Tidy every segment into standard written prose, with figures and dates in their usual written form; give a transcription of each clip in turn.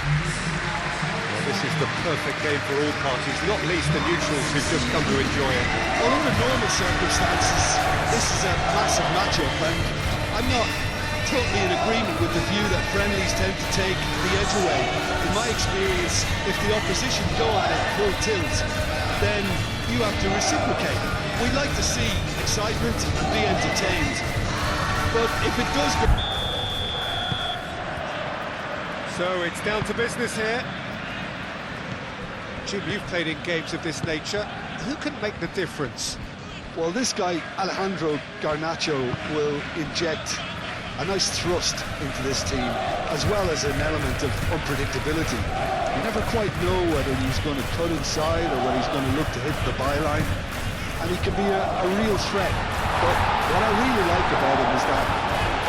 Well, this is the perfect game for all parties, not least the neutrals who've just come to enjoy it. Well, under normal circumstances, this is a massive matchup, and I'm not totally in agreement with the view that friendlies tend to take the edge away. In my experience, if the opposition go at it full tilt, then you have to reciprocate. We'd like to see excitement and be entertained, but if it does go... So it's down to business here. Jim, you've played in games of this nature. Who can make the difference? Well, this guy, Alejandro Garnacho, will inject a nice thrust into this team, as well as an element of unpredictability. You never quite know whether he's going to cut inside or whether he's going to look to hit the byline, and he can be a real threat. But what I really like about him is that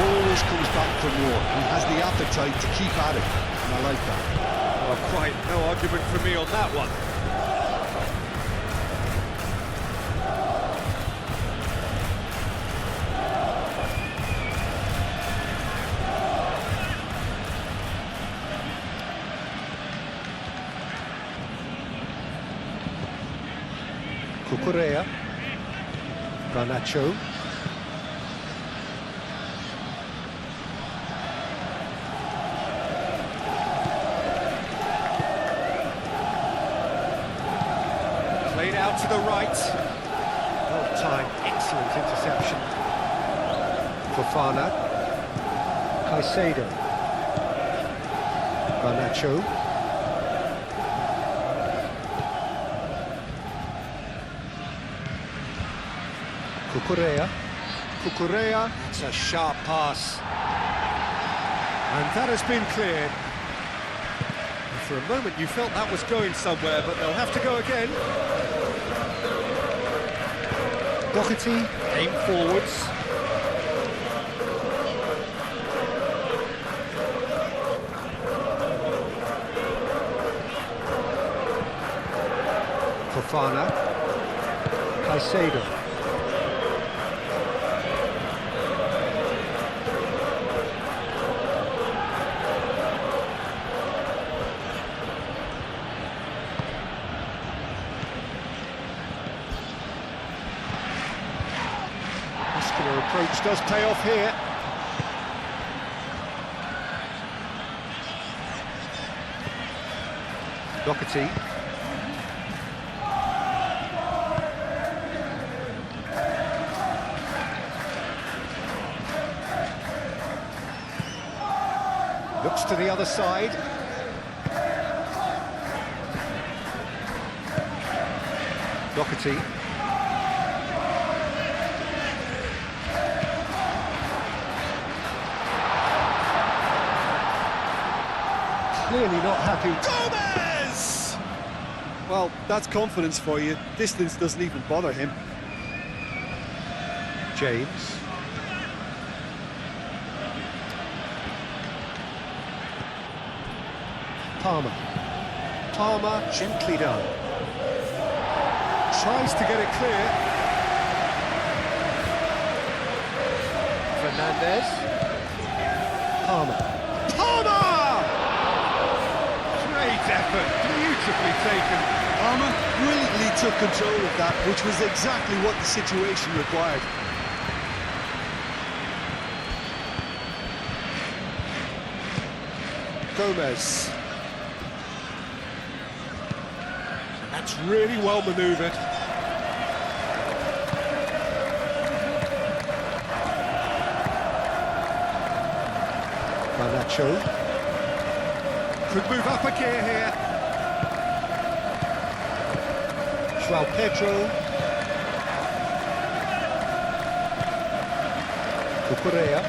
he always comes back for more. He has the appetite to keep at it, and I like that. Well, quite no argument for me on that one. Cucurella, Garnacho, played out to the right, well timed, excellent interception. Fofana, Caicedo, Garnacho. Cucurella, it's a sharp pass. And that has been cleared. And for a moment you felt that was going somewhere, but they'll have to go again. Doherty, aim forwards. Fofana, Caicedo. Muscular approach does pay off here. Doherty. Looks to the other side. Doherty. Clearly not happy. Gomez! Well, that's confidence for you. Distance doesn't even bother him. James. Palmer. Palmer, gently done. Tries to get it clear. Fernandez. Palmer. Palmer! Great effort, beautifully taken. Palmer brilliantly took control of that, which was exactly what the situation required. Gomez. That's really well manoeuvred. Garnacho. Could move up a gear here. João Pedro. Cucurella.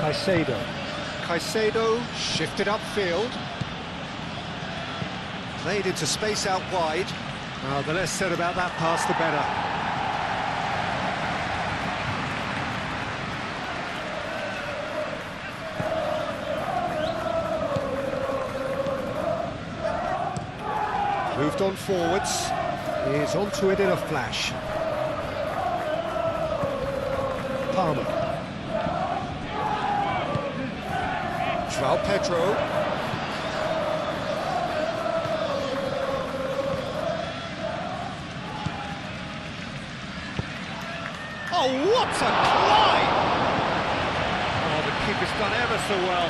Caicedo. Caicedo shifted upfield. Played into space out wide. Well, the less said about that pass, the better. Moved on forwards. He's onto it in a flash. Palmer. João Pedro. Oh, what a climb! Oh, the keeper's done ever so well.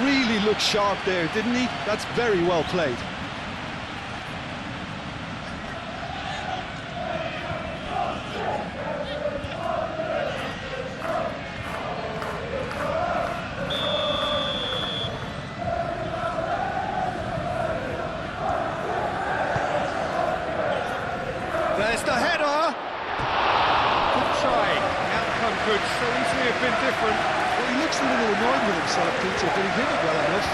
Really looked sharp there, didn't he? That's very well played. There's the header! Good try. The outcome could so easily have been different. Well, he looks a little annoyed with himself, Peter, but he did it well enough.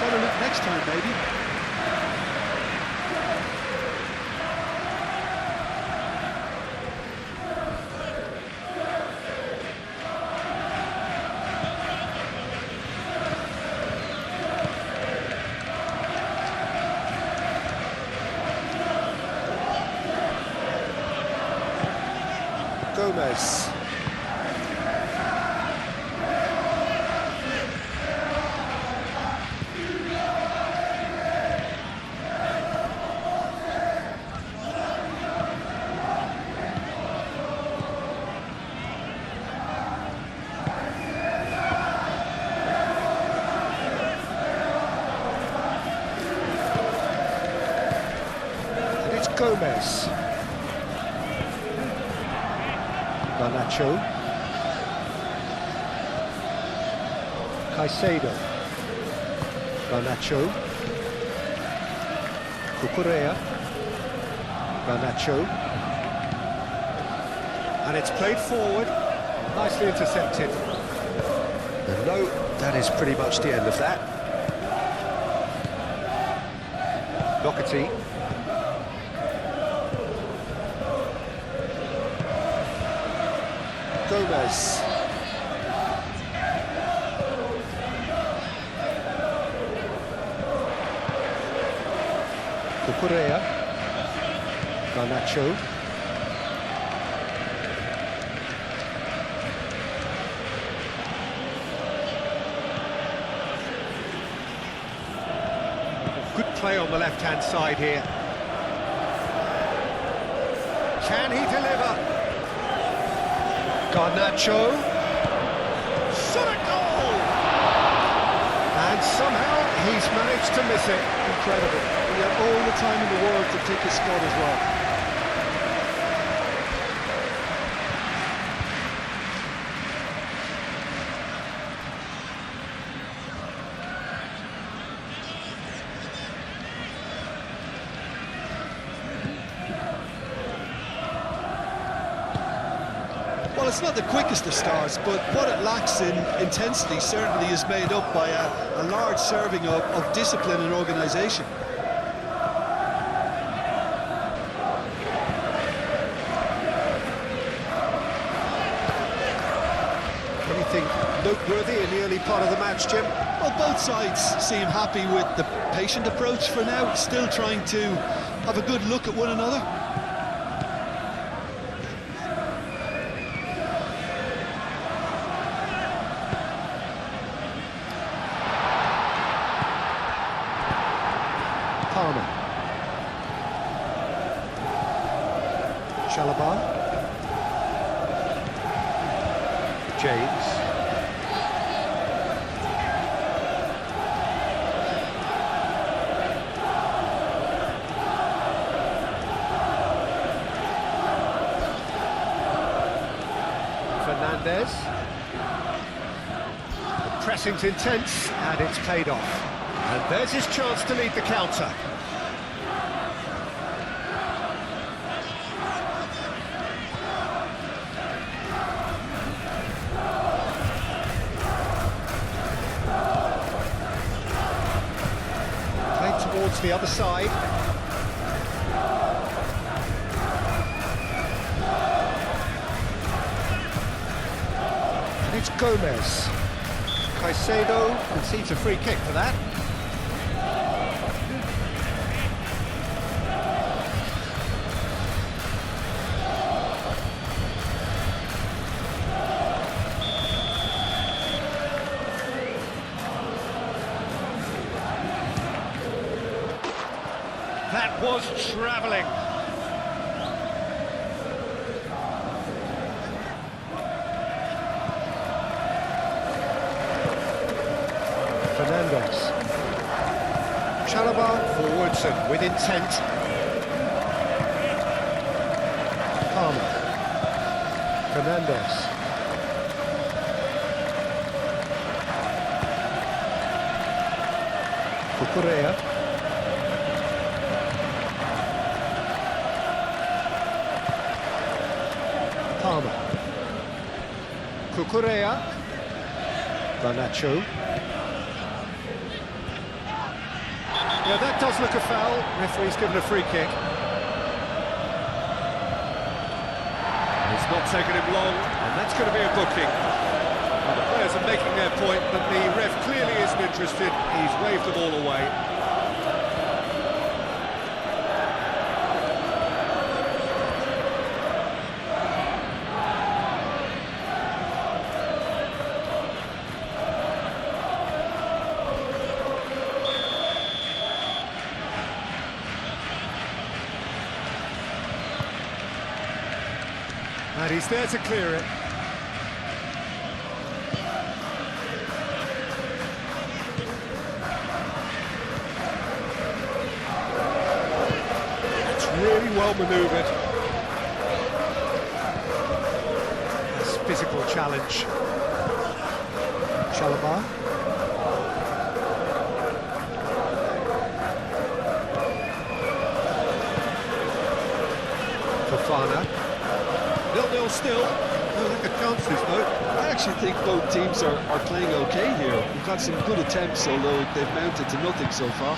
Better look next time, maybe. Gomez. And it's Gomez. Garnacho, Caicedo, Garnacho, Cucurella, Garnacho, and it's played forward, nicely intercepted. And no, that is pretty much the end of that. Doherty. Gomez. Cucurella. Garnacho. Good play on the left-hand side here. Can he deliver? Garnacho, shot a goal! And somehow he's managed to miss it. Incredible. He had all the time in the world to take his spot as well. Well, it's not the quickest of starts, but what it lacks in intensity certainly is made up by a large serving of discipline and organisation. Anything noteworthy in the early part of the match, Jim? Well, both sides seem happy with the patient approach for now, still trying to have a good look at one another. Palmer. Chalobah. James. Fernandez. The pressing's intense and it's paid off. And there's his chance to lead the counter. Played towards the other side. And it's Gomez. Caicedo concedes a free kick for that. was travelling. Fernandez. Chalobah forwards and with intent. Palmer. Fernandez. Cucurella. Palmer. Cucurella. Garnacho. Yeah, that does look a foul. Referee's given a free kick. It's not taken him long, and that's going to be a booking. Well, the players are making their point, but the ref clearly isn't interested. He's waved them all away. And he's there to clear it. It's really well manoeuvred. This physical challenge. Chalobah. Fofana. 0-0 still. No lack of chances, though. I actually think both teams are playing okay here. We've had some good attempts, although they've mounted to nothing so far.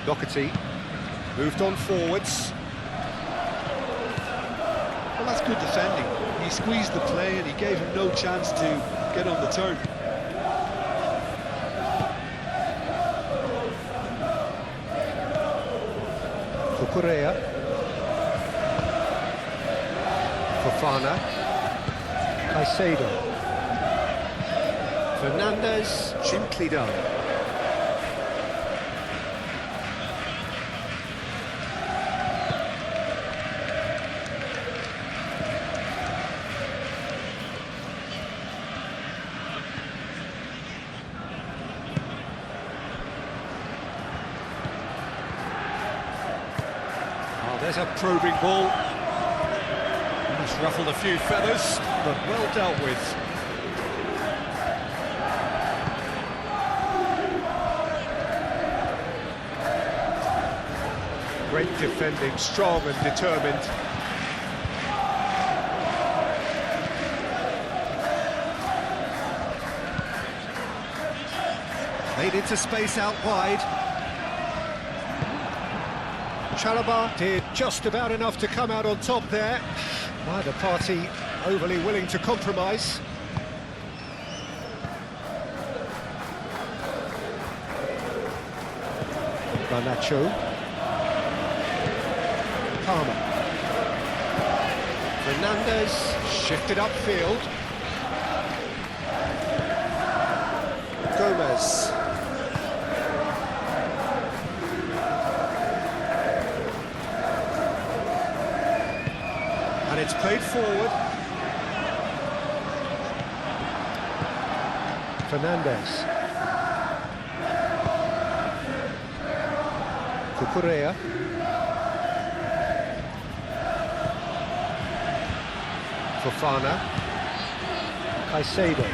Doherty moved on forwards. Well, that's good defending. He squeezed the play and he gave him no chance to get on the turn. Cucurella. Fofana. Caicedo. Fernandez, gently done. There's a probing ball. Just ruffled a few feathers, but well dealt with. Great defending, strong and determined. Made into space out wide. Chalobah did just about enough to come out on top there. Neither party overly willing to compromise. Garnacho. Palmer. Fernandez shifted upfield. Gomez. And it's played forward. Fernandez. Cucurella. Fofana. Caicedo.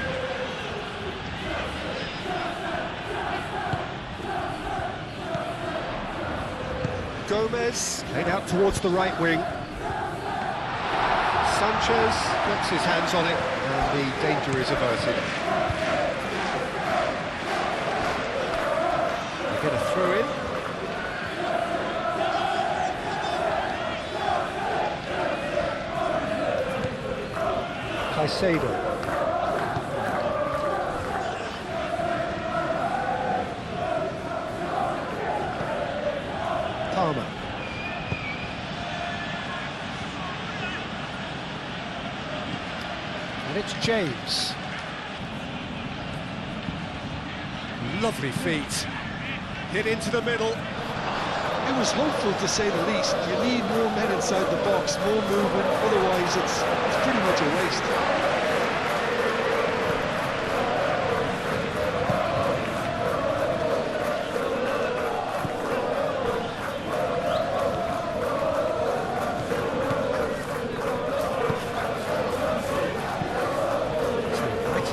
Gomez laid out towards the right wing. Sanchez gets his hands on it, and the danger is averted. They get a throw in. Caicedo. Palmer. And towards James. Lovely feet. Hit into the middle. It was hopeful, to say the least. You need more men inside the box, more movement, otherwise it's pretty much a waste.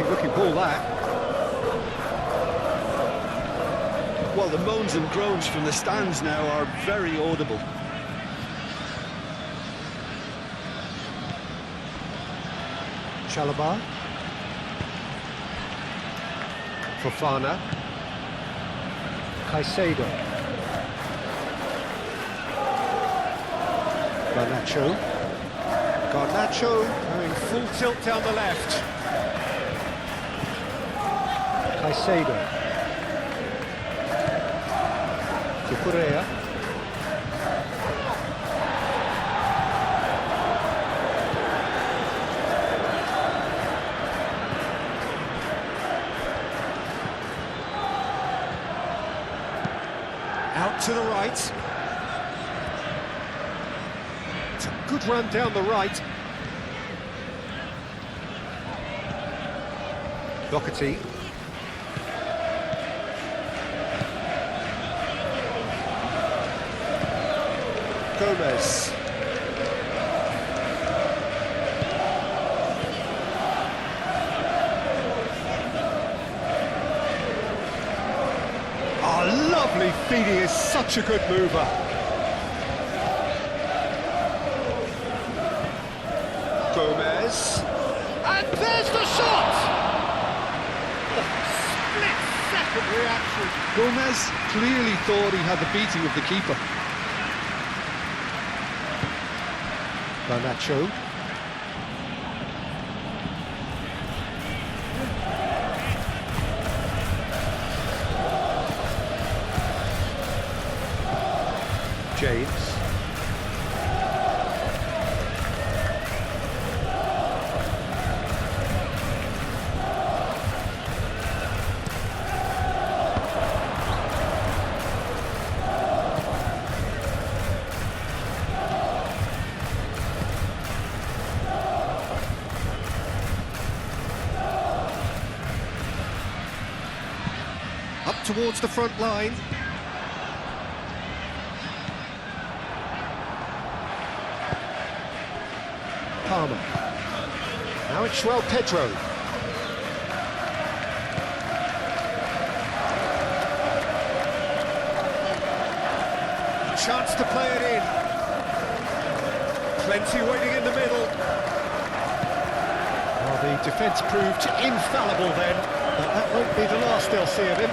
Looking ball that. Well, the moans and groans from the stands now are very audible. Chalobah. Fofana. Caicedo. Garnacho going full tilt down the left. Caicedo. Correa. Out to the right. It's a good run down the right. Doherty. Gomez. Oh, lovely feet. He is such a good mover. Gomez. And there's the shot! Split-second reaction. Gomez clearly thought he had the beating of the keeper. Garnacho. James. Up towards the front line. Palmer. Now it's João Pedro. Chance to play it in. Plenty waiting in the middle. Well, the defence proved infallible then, but that won't be the last they'll see of him.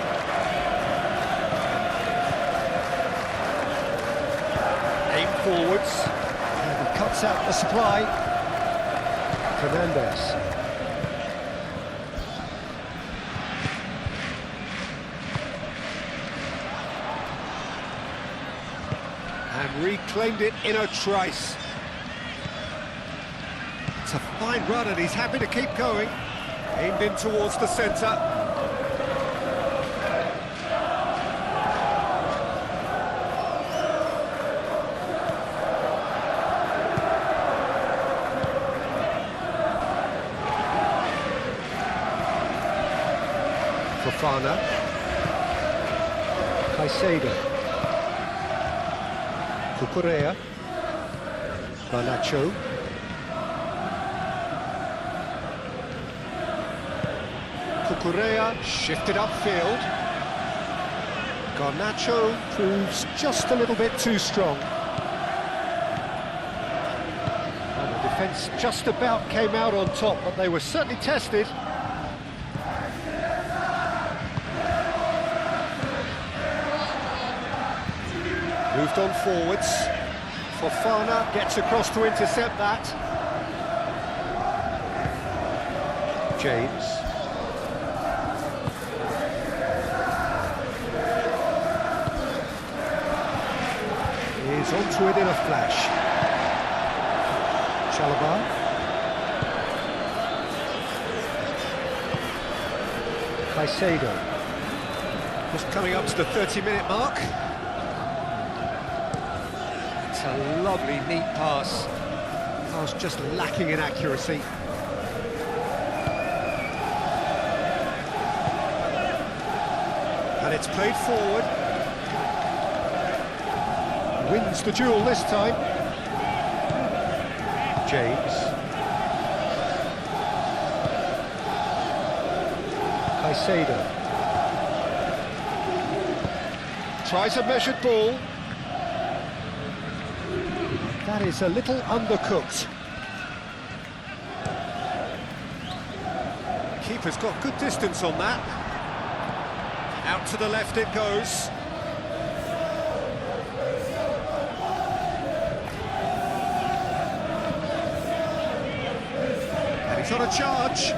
Aim forwards, and he cuts out the supply. Fernandez. And reclaimed it in a trice. It's a fine run and he's happy to keep going. Aimed in towards the centre. Fofana. Caicedo. Correa. Garnacho. Correa shifted upfield. Garnacho proves just a little bit too strong. And the defence just about came out on top, but they were certainly tested. Moved on forwards. Fofana gets across to intercept that. James. He's onto it in a flash. Chalobah. Caicedo. Just coming up to the 30-minute mark. It's a lovely, neat pass. Pass just lacking in accuracy. And it's played forward. Wins the duel this time. James. Caicedo. Tries a measured ball. That is a little undercooked. Keeper's got good distance on that. Out to the left it goes. And he's on a charge.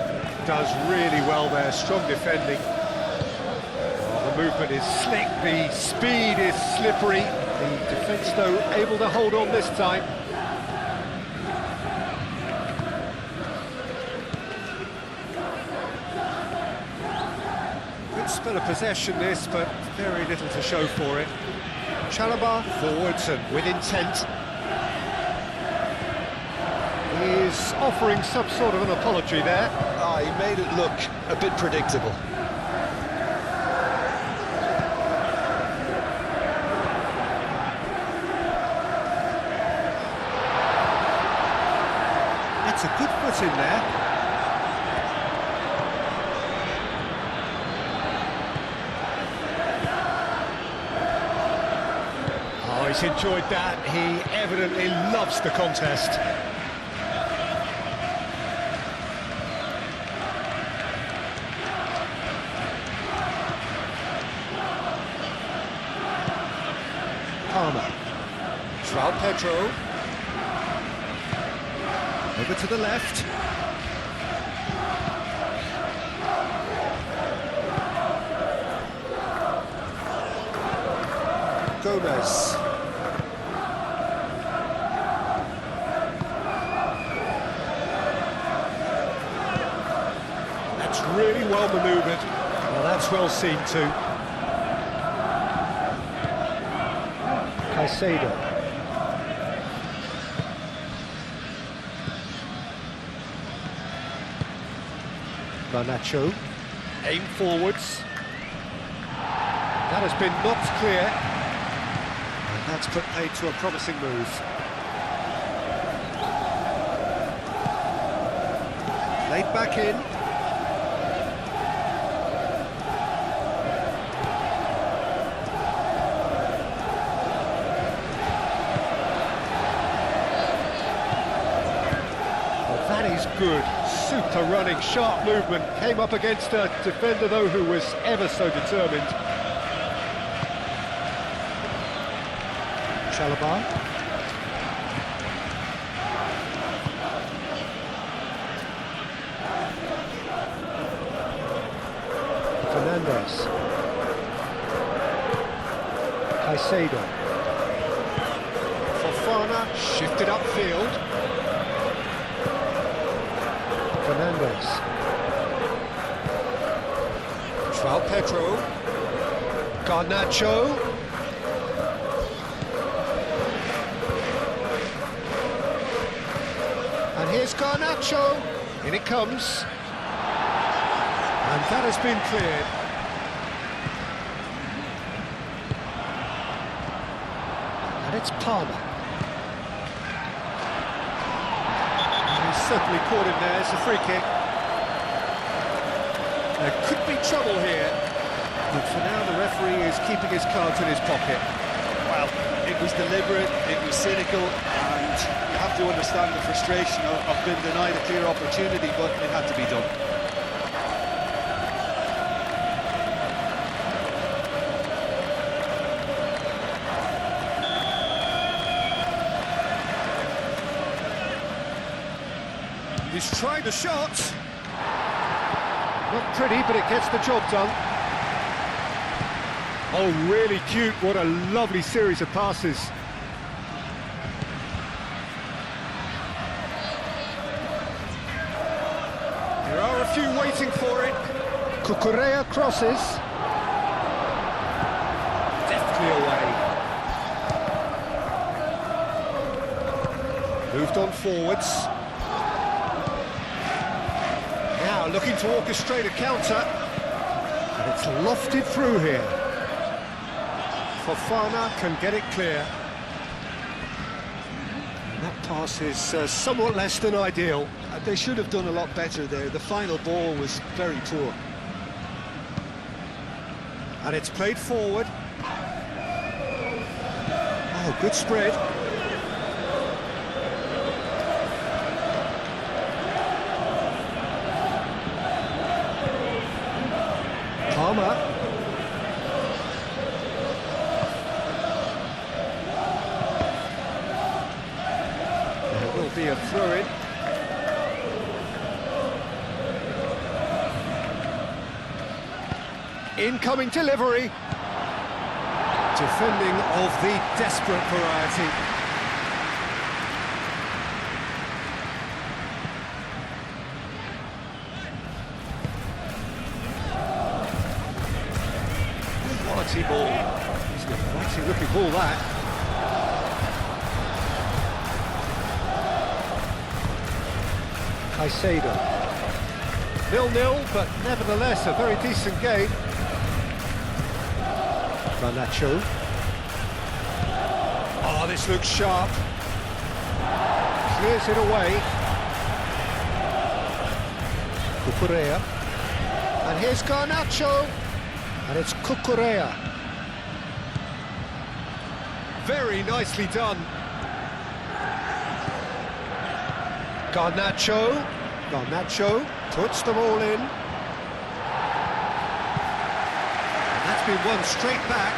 Does really well there, strong defending. Oh, the movement is slick, the speed is slippery. The defence, though, able to hold on this time. Good spell of possession this, but very little to show for it. Chalobah forwards and with intent. He's offering some sort of an apology there. He made it look a bit predictable. That's a good foot in there. Oh, he's enjoyed that. He evidently loves the contest. Palmer. João Pedro. Over to the left. Gomez. That's really well manoeuvred. Well, that's well seen too. Caicedo. Garnacho. Aim forwards. That has been knocked clear. And that's put paid to a promising move. Laid back in. That is good, super running, sharp movement, came up against a defender though who was ever so determined. Chalobah. Fernandes. Caicedo. Fofana shifted upfield. Fernandes. João Pedro. Garnacho. And here's Garnacho. In it comes. And that has been cleared. And it's Palmer. Certainly caught him there, it's a free kick. There could be trouble here, but for now the referee is keeping his cards in his pocket. Well, it was deliberate, it was cynical, and you have to understand the frustration of being denied a clear opportunity, but it had to be done. He's tried a shot. Not pretty, but it gets the job done. Oh, really cute. What a lovely series of passes. There are a few waiting for it. Cucurella crosses. Deftly away. Moved on forwards. Now looking to orchestrate a counter. And it's lofted through here. Fofana can get it clear. And that pass is somewhat less than ideal. They should have done a lot better there. The final ball was very poor. And it's played forward. Oh, good spread. Palmer. There will be a throw-in. Incoming delivery. Defending of the desperate variety. Quality ball. It's a quality looking ball, that. Caicedo. 0-0, but nevertheless a very decent game. Garnacho. Oh, this looks sharp. Clears it away. Cucurella. And here's Garnacho. And it's Cucurella. Very nicely done. Garnacho. Garnacho puts them all in. That's been won straight back.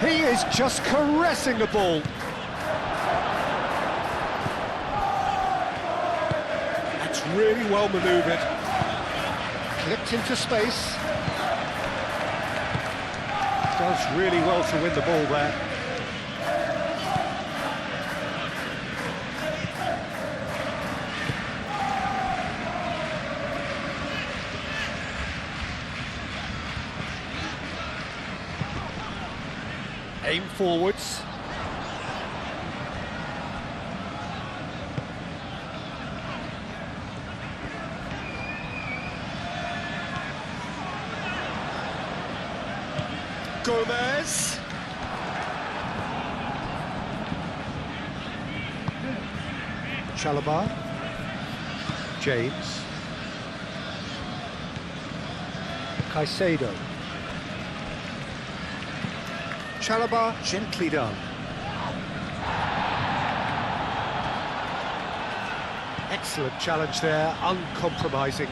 He is just caressing the ball. That's really well manoeuvred. Clipped into space. Does really well to win the ball there. Aim forwards. Gomez. Chalobah. James. Caicedo. Chalobah, gently done. Excellent challenge there, uncompromising.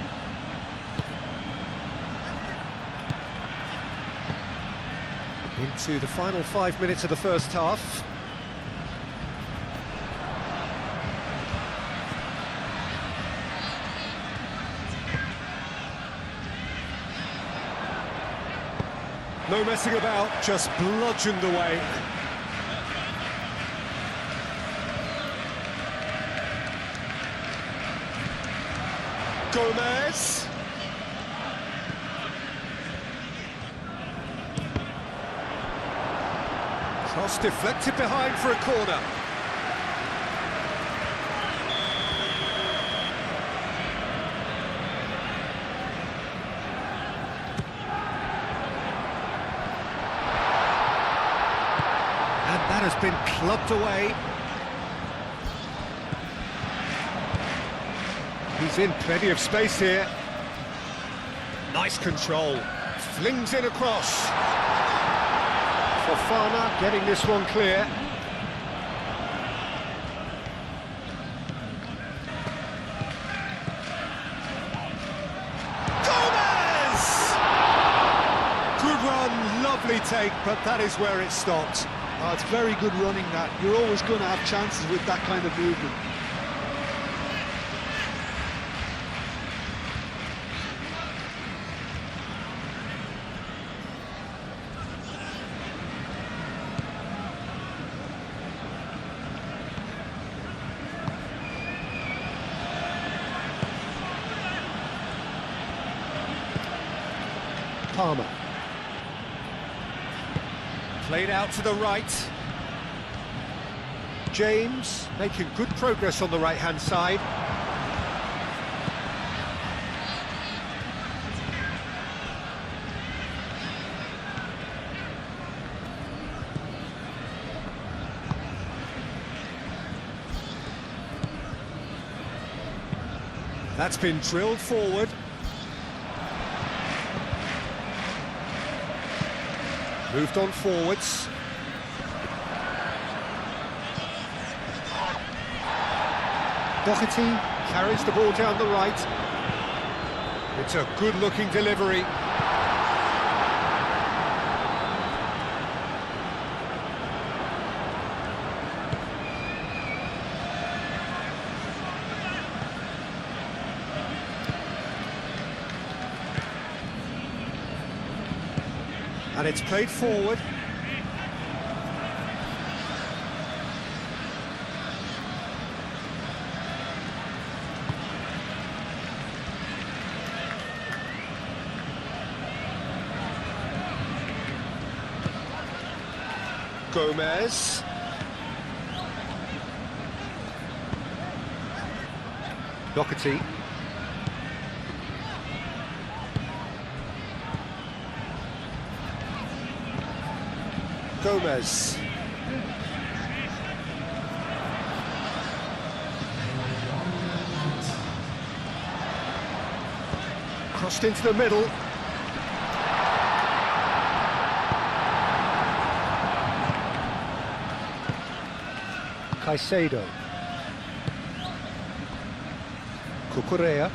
Into the final 5 minutes of the first half. No messing about, just bludgeoned away. Gomez. Cross deflected behind for a corner. That has been clubbed away. He's in plenty of space here. Nice control. Flings in across. Fofana getting this one clear. Gomez! Good run, lovely take, but that is where it stopped. Oh, it's very good running, that. You're always going to have chances with that kind of movement. Palmer. Played out to the right. James making good progress on the right-hand side. That's been drilled forward. Moved on forwards. Doherty carries the ball down the right. It's a good-looking delivery. And it's played forward. Gomez. Doherty. Gomez. Crossed into the middle. Caicedo. Cucurella.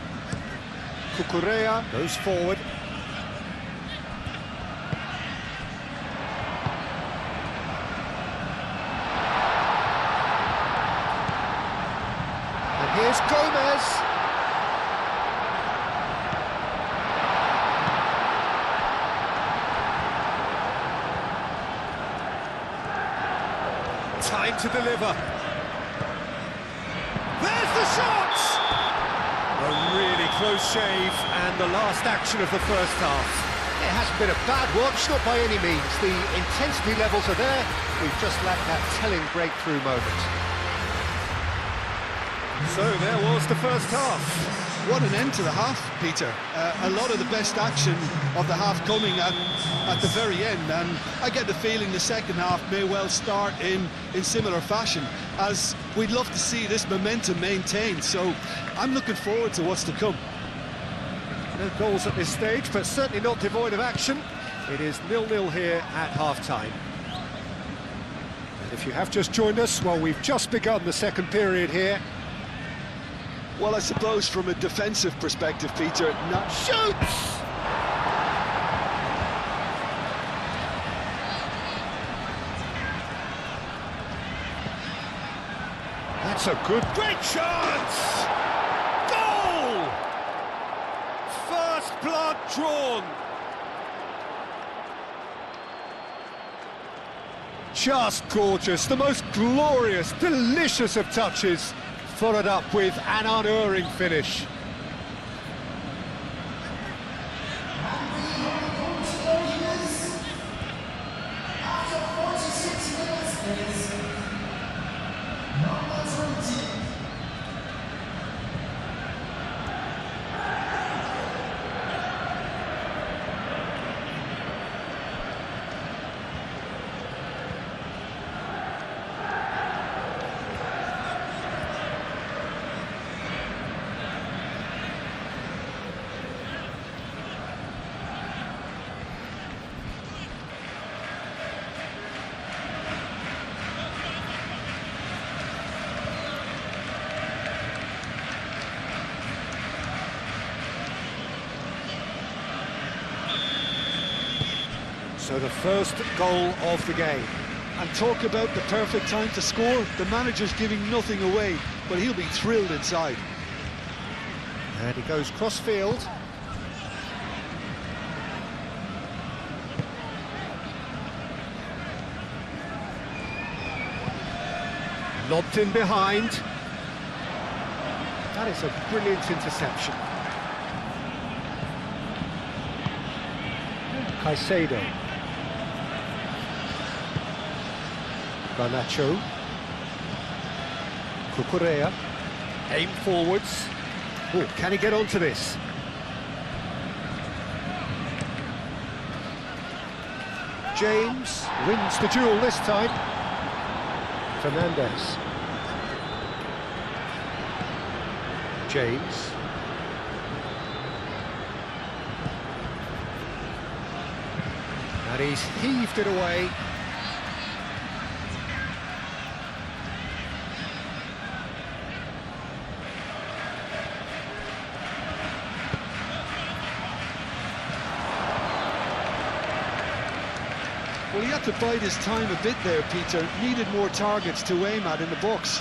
Cucurella goes forward. And here's Gomez. Time to deliver. There's the shot! A really close shave, and the last action of the first half. It hasn't been a bad watch, not by any means. The intensity levels are there. We've just lacked that telling breakthrough moment. So there was the first half. What an end to the half, Peter. A lot of the best action of the half coming at the very end, and I get the feeling the second half may well start in similar fashion, as we'd love to see this momentum maintained, so I'm looking forward to what's to come. No goals at this stage, but certainly not devoid of action. It is 0-0 here at half-time. And if you have just joined us, well, we've just begun the second period here. Well, I suppose from a defensive perspective, Peter, not Shoots! That's a great chance! Goal! First blood drawn. Just gorgeous, the most glorious, delicious of touches, followed up with an unerring finish. So the first goal of the game. And talk about the perfect time to score. The manager's giving nothing away, but he'll be thrilled inside. And he goes cross-field. Lobbed in behind. That is a brilliant interception. Caicedo. Garnacho. Cucurella. Aim forwards. Oh, can he get onto this? James wins the duel this time. Fernandez. James. And he's heaved it away. Well, he had to bide his time a bit there, Peter. Needed more targets to aim at in the box.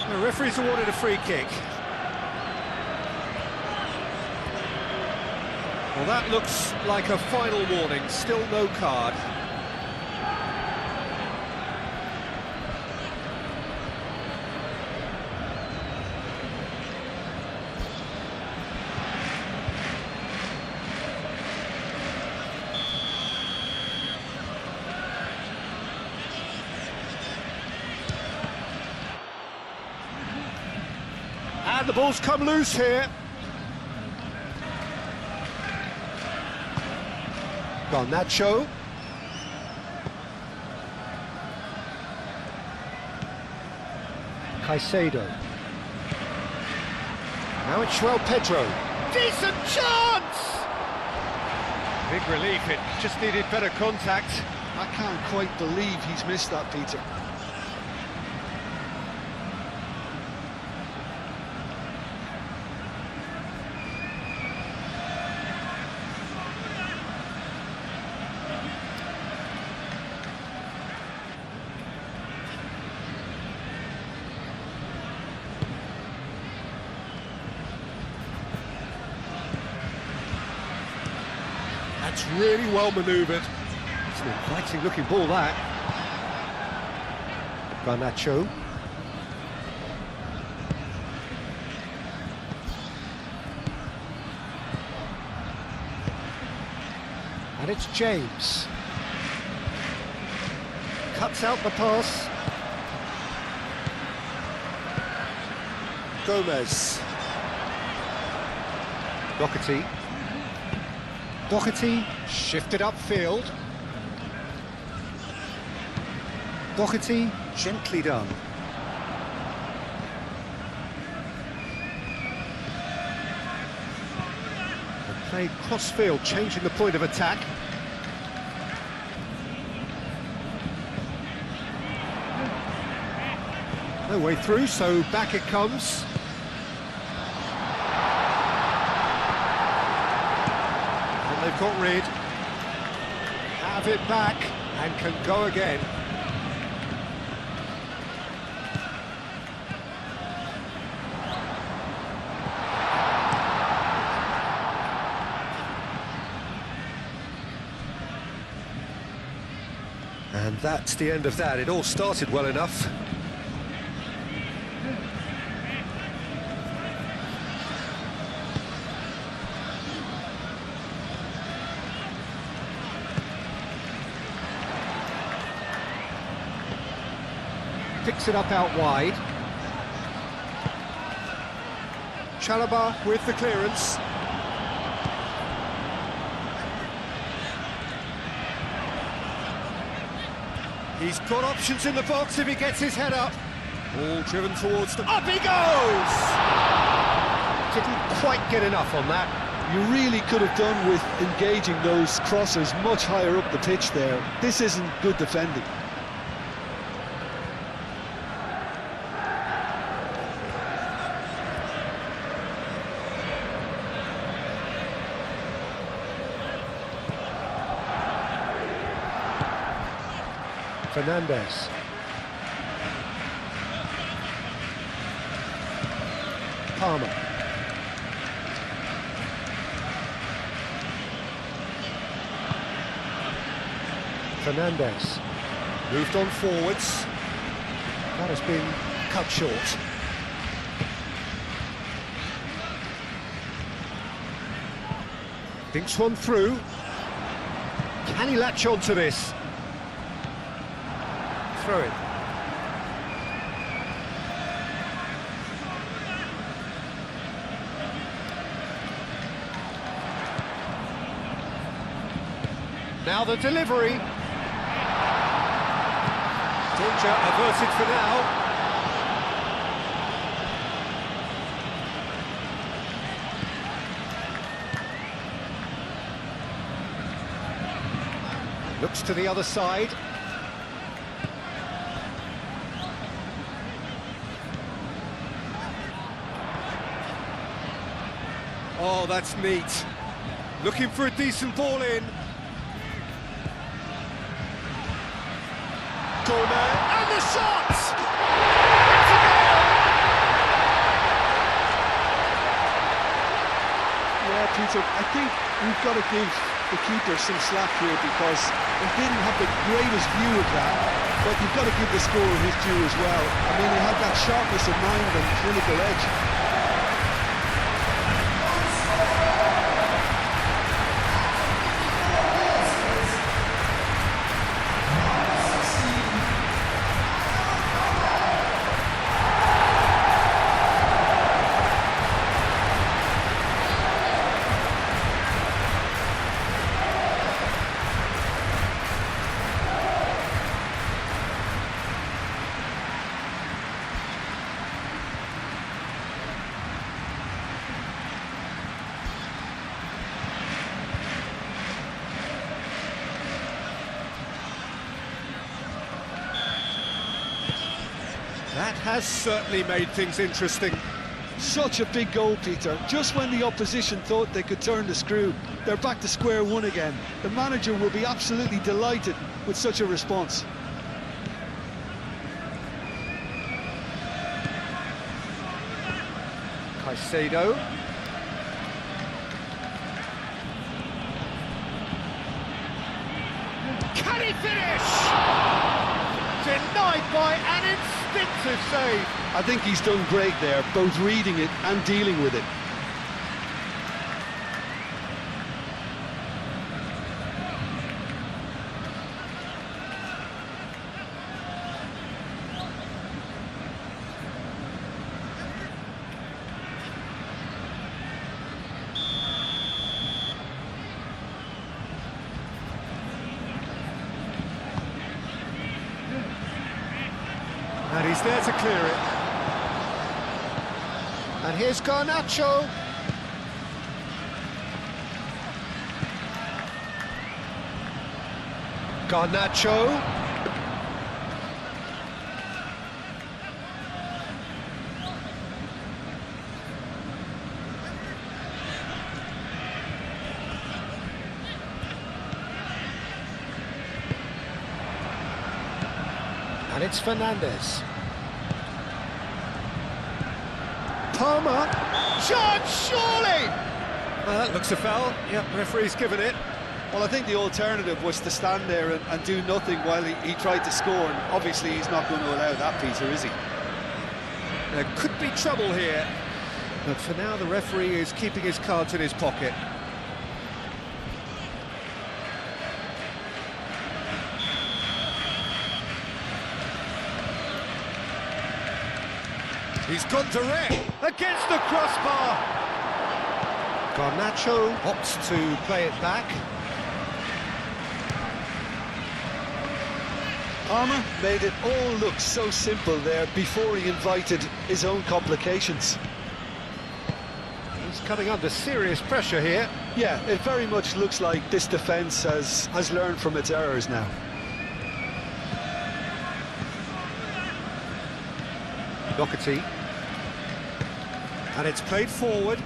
The referee's awarded a free kick. Well, that looks like a final warning. Still no card. And the ball's come loose here. Garnacho. Caicedo. Now it's João Pedro. Decent chance! Big relief, it just needed better contact. I can't quite believe he's missed that, Peter. That's really well manoeuvred. It's an inviting looking ball, that. Garnacho. And it's James. Cuts out the pass. Gomez. Doherty. Doherty shifted upfield. Doherty gently done. And played cross-field, changing the point of attack. No way through, so back it comes. They've got rid, have it back, and can go again. And that's the end of that. It all started well enough. Picks it up out wide. Chalobah with the clearance. He's got options in the box if he gets his head up. Ball driven towards the... Up he goes! Didn't quite get enough on that. You really could have done with engaging those crosses much higher up the pitch there. This isn't good defending. Fernandez. Palmer. Fernandez. Moved on forwards. That has been cut short. Thinks one through. Can he latch on to this? Throw it. Now the delivery. Danger averted for now. Looks to the other side. Oh, that's neat. Looking for a decent ball in. Corner, and the shot! It's a goal! Yeah, Peter, I think we've got to give the keeper some slack here because he didn't have the greatest view of that, but you've got to give the scorer his due as well. I mean, he had that sharpness of mind and clinical edge. That has certainly made things interesting. Such a big goal, Peter. Just when the opposition thought they could turn the screw, they're back to square one again. The manager will be absolutely delighted with such a response. Caicedo. Can he finish? Denied by an instinctive save. I think he's done great there, both reading it and dealing with it. And he's there to clear it. And here's Garnacho. Garnacho. And it's Fernandez. Palmer. Shot, surely! That looks a foul. Yep, referee's given it. Well, I think the alternative was to stand there and do nothing while he tried to score, and obviously he's not going to allow that, Peter, is he? There could be trouble here, but for now the referee is keeping his cards in his pocket. He's gone direct against the crossbar. Garnacho opts to play it back. Palmer made it all look so simple there before he invited his own complications. He's coming under serious pressure here. Yeah, it very much looks like this defence has learned from its errors now. Doherty. And it's played forward.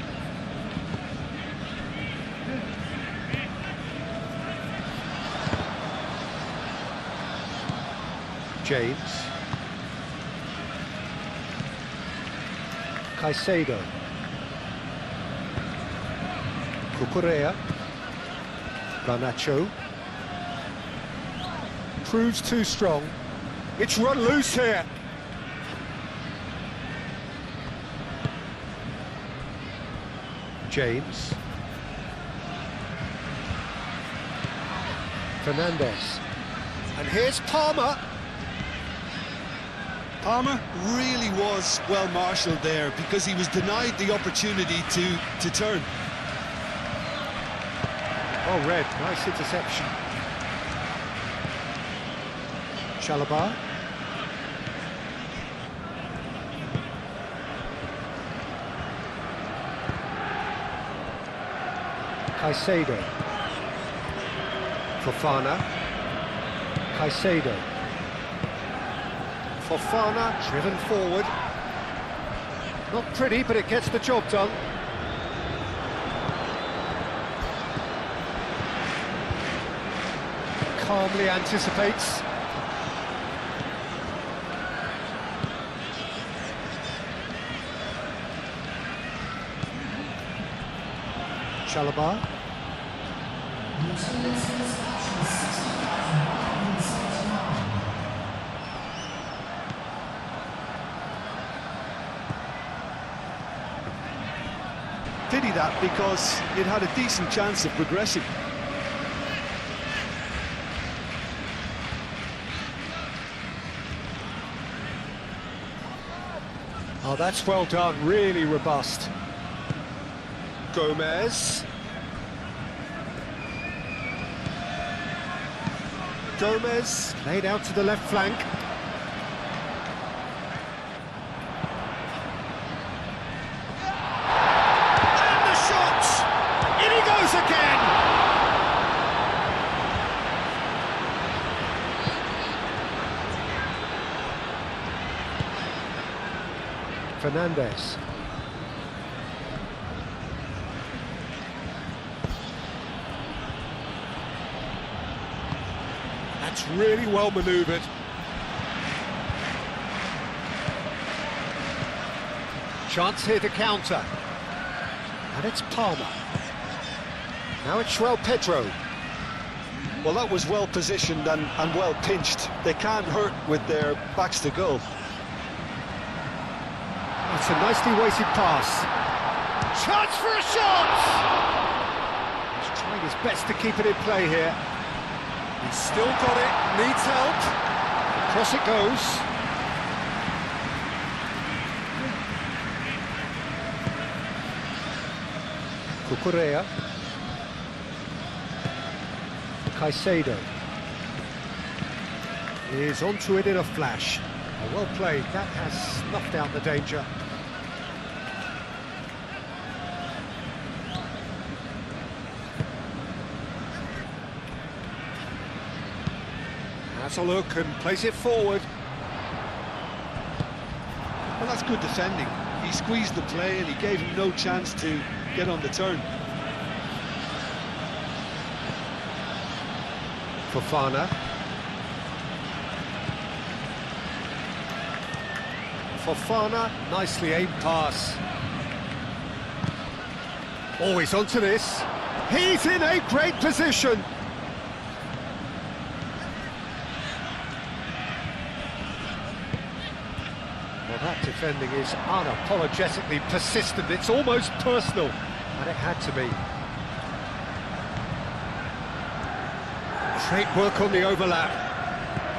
James. Caicedo. Cucurella. Garnacho. Proves too strong. It's run loose here. James. Fernandez. And here's Palmer. Palmer really was well marshalled there because he was denied the opportunity to turn. Oh, Red, nice interception. Chalobah. Caicedo. Fofana. Caicedo. Fofana driven forward. Not pretty, but it gets the job done. Calmly anticipates. Chalobah. Pity that because it had a decent chance of progressing. Oh, that's well done, really robust. Gomez. Gomez laid out to the left flank. And the shot! In he goes again! Fernandez. That's really well manoeuvred. Chance here to counter. And it's Palmer. Now it's Pedro. Well, that was well positioned and well pinched. They can't hurt with their backs to goal. It's a nicely weighted pass. Chance for a shot! He's trying his best to keep it in play here. He's still got it, needs help. Across it goes. Cucurella. Caicedo. Is onto it in a flash. Oh, well played, that has snuffed out the danger. Has a look and plays it forward. Well, that's good defending. He squeezed the play and he gave him no chance to get on the turn. Fofana. Fofana, nicely aimed pass. Always onto this. He's in a great position. Well, that defending is unapologetically persistent. It's almost personal, and it had to be. Great work on the overlap.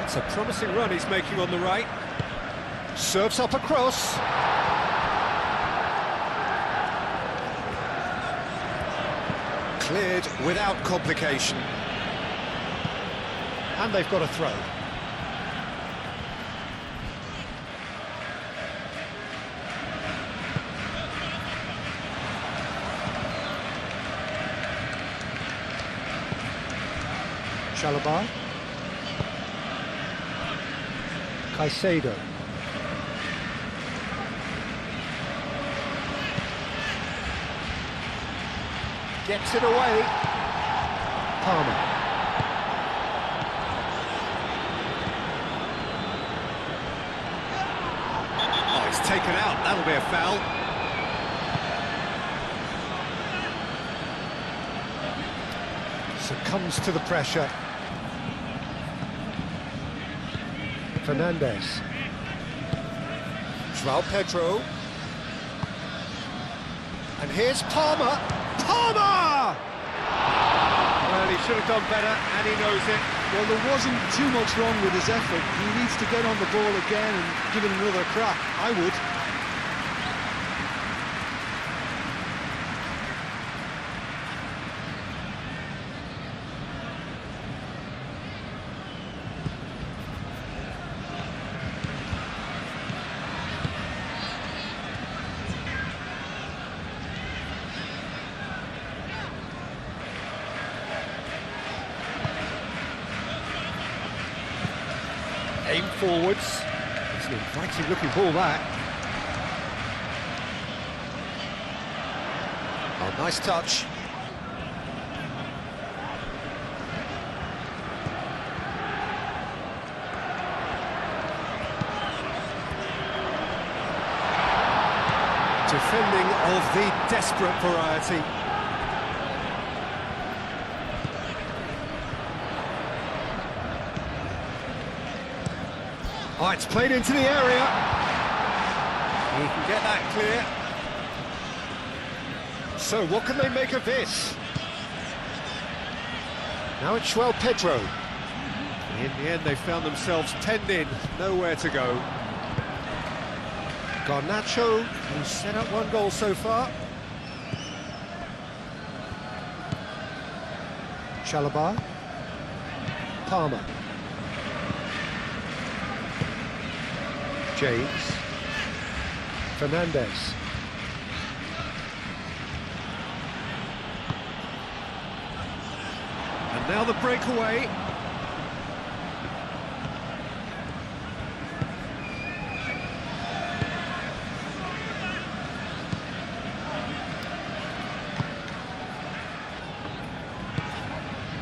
It's a promising run he's making on the right. Serves up across. Cleared without complication. And they've got a throw. Chalobah. Caicedo. Gets it away. Palmer. Oh, it's taken out. That'll be a foul. Succumbs to the pressure. Fernandez. Pedro. And here's Palmer. Palmer! Well, he should have done better, and he knows it. Well, there wasn't too much wrong with his effort. He needs to get on the ball again and give it another crack. I would. Aim forwards. It's an inviting looking ball, that. Oh, nice touch. Defending of the desperate variety. Oh, it's played into the area. He can get that clear. So, what can they make of this? Now it's João Pedro. In the end, they found themselves penned in, nowhere to go. Garnacho, who's set up one goal so far. Chalobah. Palmer. James. Fernandez. And now the breakaway.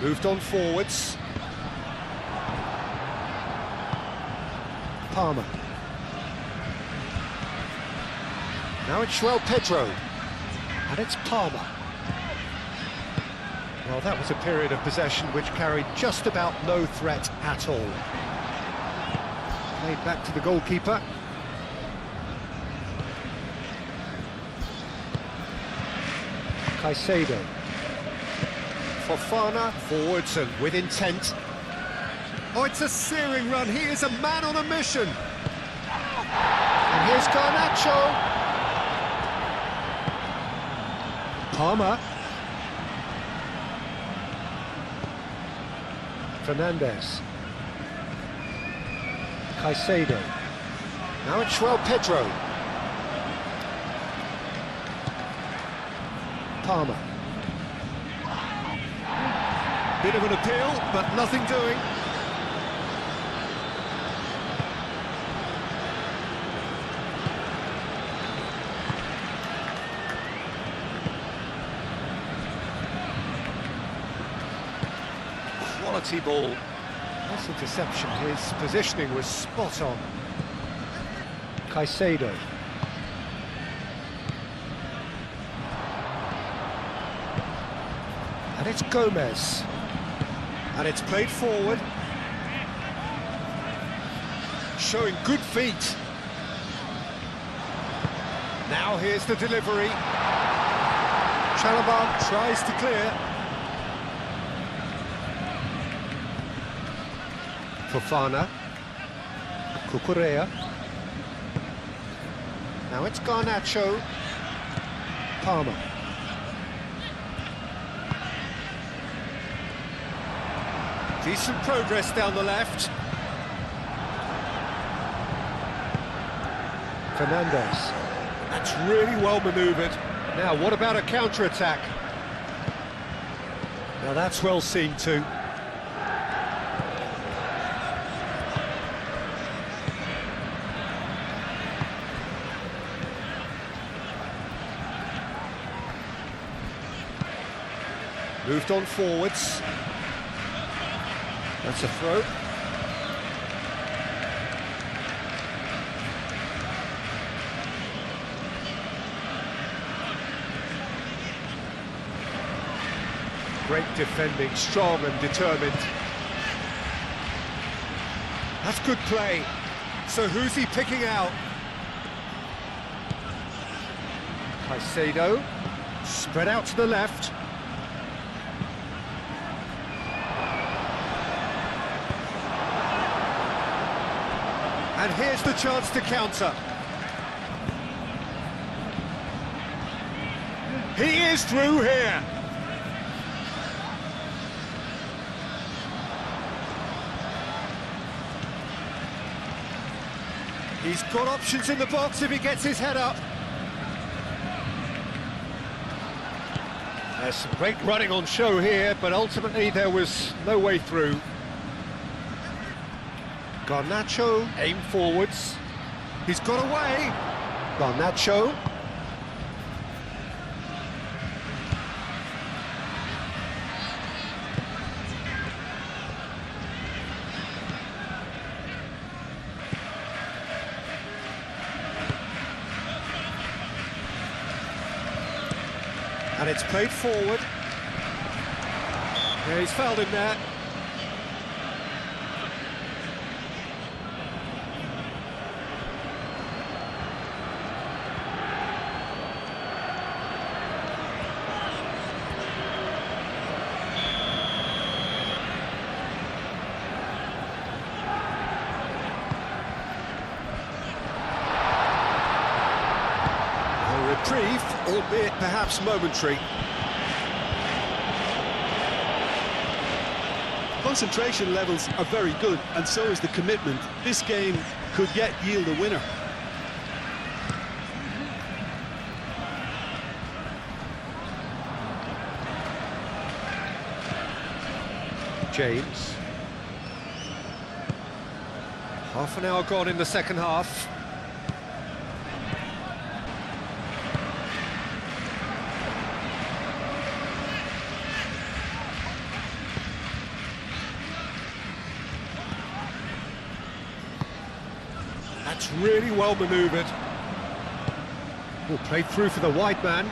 Moved on forwards. Palmer. Now it's João Pedro, and it's Palmer. Well, that was a period of possession which carried just about no threat at all. Played back to the goalkeeper. Caicedo. Fofana, forwards and with intent. Oh, it's a searing run. He is a man on a mission. And here's Garnacho. Palmer. Fernandez. Caicedo. Now it's João Pedro. Palmer. Bit of an appeal, but nothing doing. Quality ball. Nice interception. His positioning was spot on. Caicedo. And it's Gomez. And it's played forward. Showing good feet. Now here's the delivery. Chalobah tries to clear. Fofana. Cucurella. Now it's Garnacho. Palmer. Decent progress down the left. Fernandez. That's really well manoeuvred. Now, what about a counter-attack? Now, that's well seen too. Moved on forwards. That's a throw. Great defending, strong and determined. That's good play. So who's he picking out? Caicedo, spread out to the left. And here's the chance to counter. He is through here. He's got options in the box if he gets his head up. There's some great running on show here, but ultimately there was no way through. Garnacho, aim forwards. He's got away. Garnacho. And it's played forward. Yeah, he's fouled him there. Reprieve, albeit perhaps momentary. Concentration levels are very good, and so is the commitment. This game could yet yield a winner. James. Half an hour gone in the second half. That's really well manoeuvred. Played through for the wide man.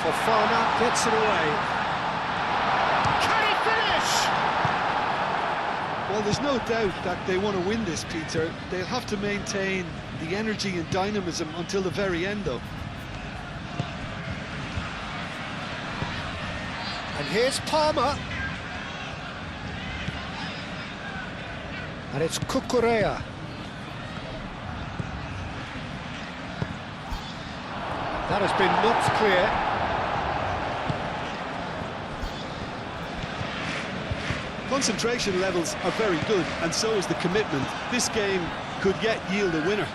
Fofana gets it away. Can he finish? Well, there's no doubt that they want to win this, Peter. They'll have to maintain the energy and dynamism until the very end, though. And here's Palmer. And it's Cucurella. That has been knocked clear. Concentration levels are very good, and so is the commitment. This game could yet yield a winner.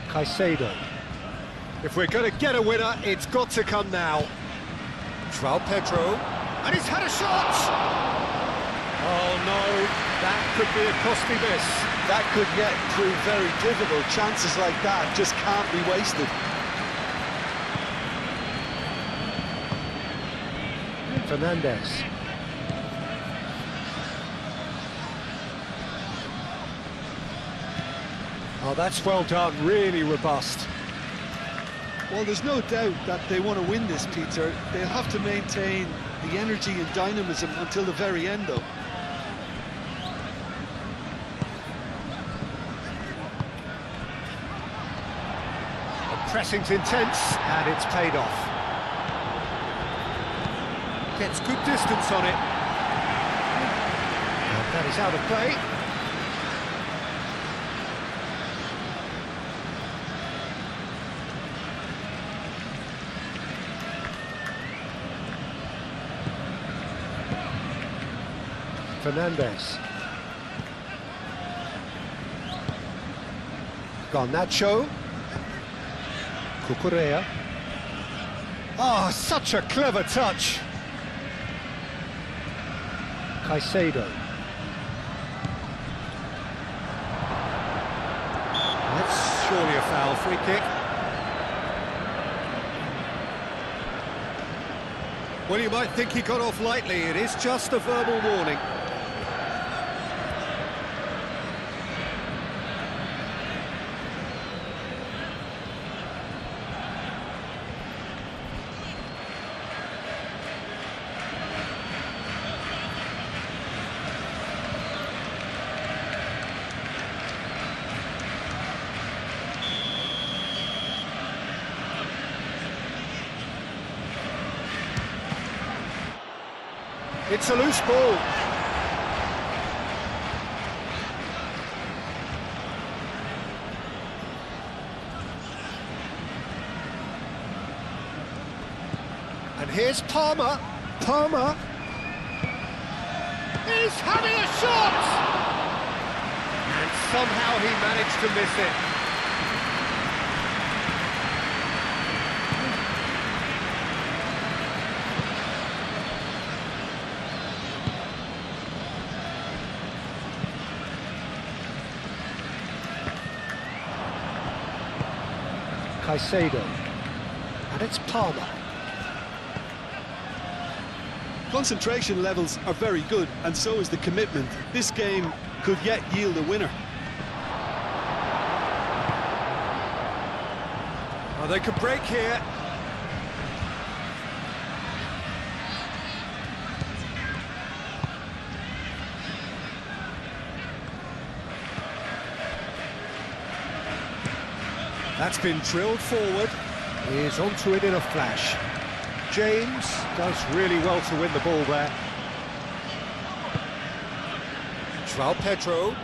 Caicedo. If we're going to get a winner, it's got to come now. João Pedro, and he's had a shot! Oh no, that could be a costly miss. That could yet prove very difficult. Chances like that just can't be wasted. Fernandez. Oh, that's well done, really robust. Well, there's no doubt that they want to win this, Peter. They'll have to maintain the energy and dynamism until the very end, though. The pressing's intense, and it's paid off. Gets good distance on it. And that is out of play. Fernandez. Garnacho. Cucurella. Oh, such a clever touch. Caicedo. That's surely a foul. Free kick. Well, you might think he got off lightly. It is just a verbal warning. It's a loose ball. And here's Palmer. Palmer. He's having a shot! And somehow he managed to miss it. Caicedo. And it's Palmer. Concentration levels are very good, and so is the commitment. This game could yet yield a winner. Oh, they could break here. That's been drilled forward. He's onto it in a flash. James does really well to win the ball there. João Pedro.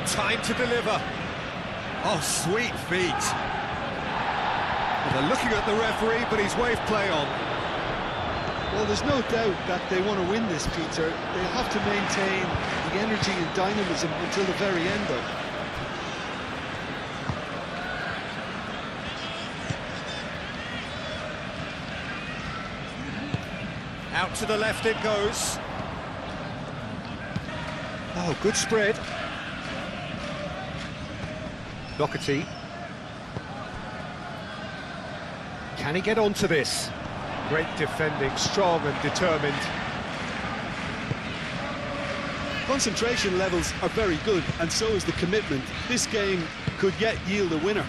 Time to deliver. Oh, sweet feet. Well, they're looking at the referee, but he's waved play on. Well, there's no doubt that they want to win this, Peter. They'll have to maintain the energy and dynamism until the very end, though. Out to the left it goes. Oh, good spread. Doherty. Can he get onto this? Great defending, strong and determined. Concentration levels are very good, and so is the commitment. This game could yet yield a winner.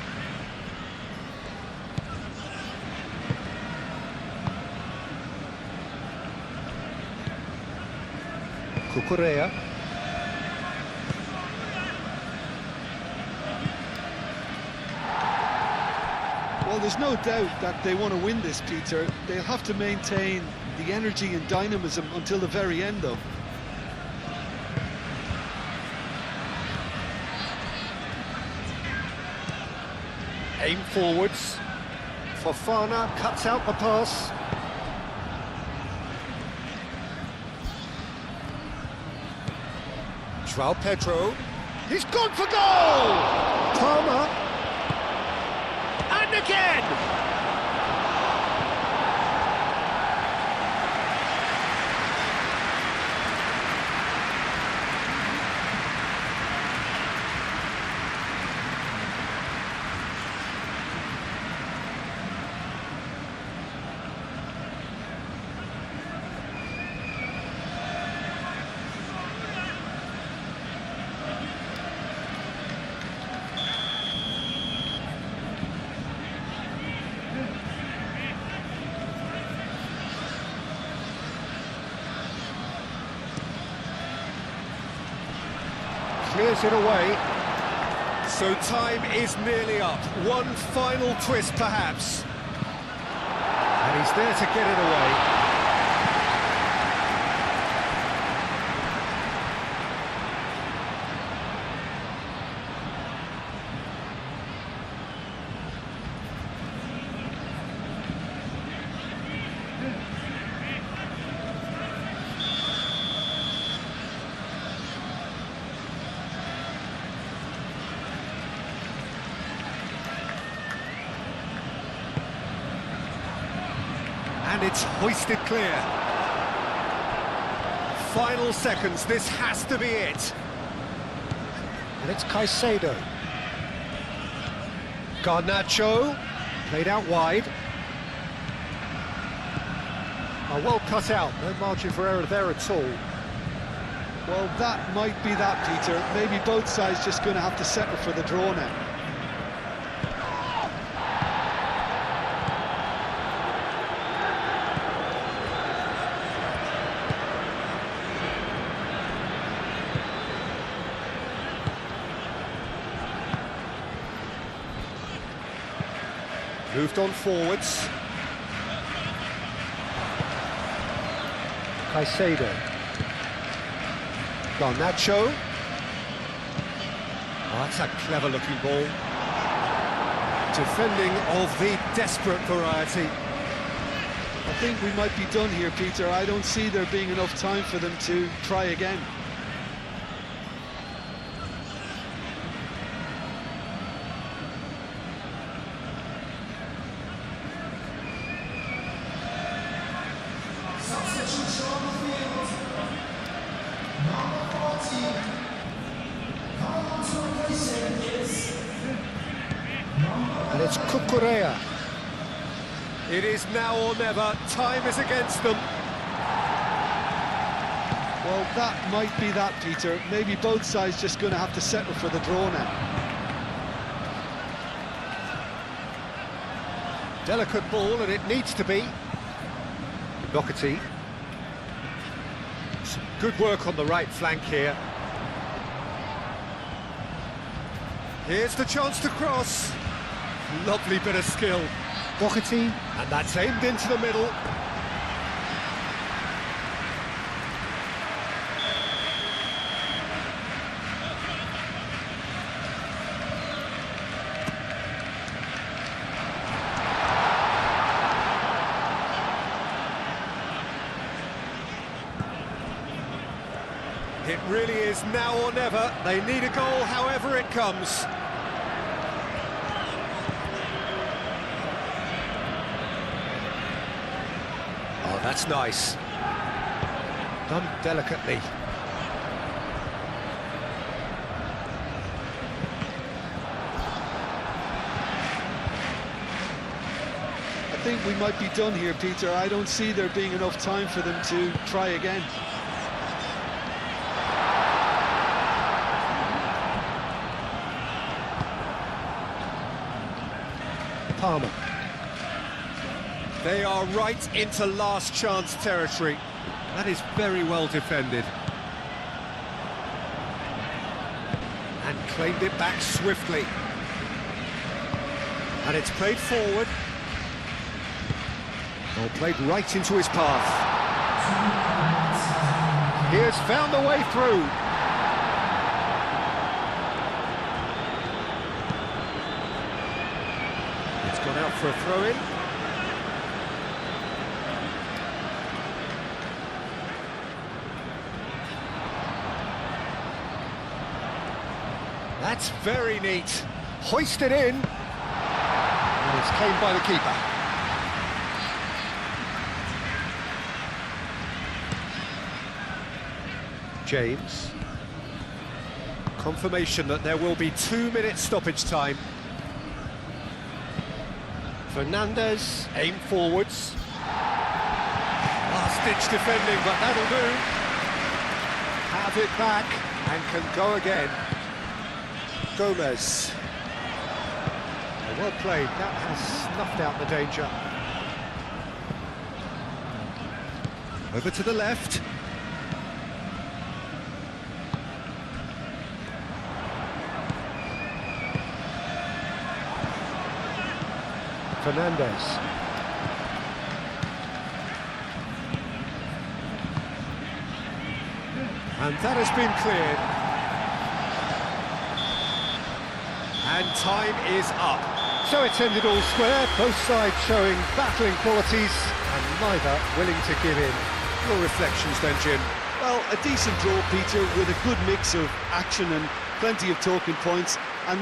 Cucurella. Well, there's no doubt that they want to win this, Peter. They'll have to maintain the energy and dynamism until the very end, though. Aim forwards. Fofana cuts out the pass. João Pedro. He's gone for goal! Palmer. And again! Clears it away. So time is nearly up. One final twist, perhaps. And he's there to get it away. And it's hoisted clear. Final seconds, this has to be it. And it's Caicedo. Garnacho, played out wide. Oh, well cut out, no margin for error there at all. Well, that might be that, Peter. Maybe both sides just going to have to settle for the draw now. Moved on forwards. Caicedo. Garnacho. Oh, that's a clever-looking ball. Defending of the desperate variety. I think we might be done here, Peter. I don't see there being enough time for them to try again. And it's Cucurella. It is now or never. Time is against them. Well, that might be that, Peter. Maybe both sides just going to have to settle for the draw now. Delicate ball, and it needs to be. Doherty. Some good work on the right flank here. Here's the chance to cross. Lovely bit of skill. Doherty, and that's aimed into the middle. It really is now or never. They need a goal however it comes. Oh, that's nice. Done delicately. I think we might be done here, Peter. I don't see there being enough time for them to try again. Palmer. They are right into last chance territory. That is very well defended. And claimed it back swiftly. And it's played forward. Oh, played right into his path. He has found the way through. It's gone out for a throw-in. That's very neat. Hoisted in. And it's came by the keeper. James. Confirmation that there will be 2 minutes stoppage time. Fernandez, aim forwards. Last-ditch defending, but that'll do. Have it back and can go again. Gomez. Well played, that has snuffed out the danger. Over to the left. Fernandez. And that has been cleared. And time is up. So it's ended all square, both sides showing battling qualities and neither willing to give in. Your reflections then, Jim? Well, a decent draw, Peter, with a good mix of action and plenty of talking points. And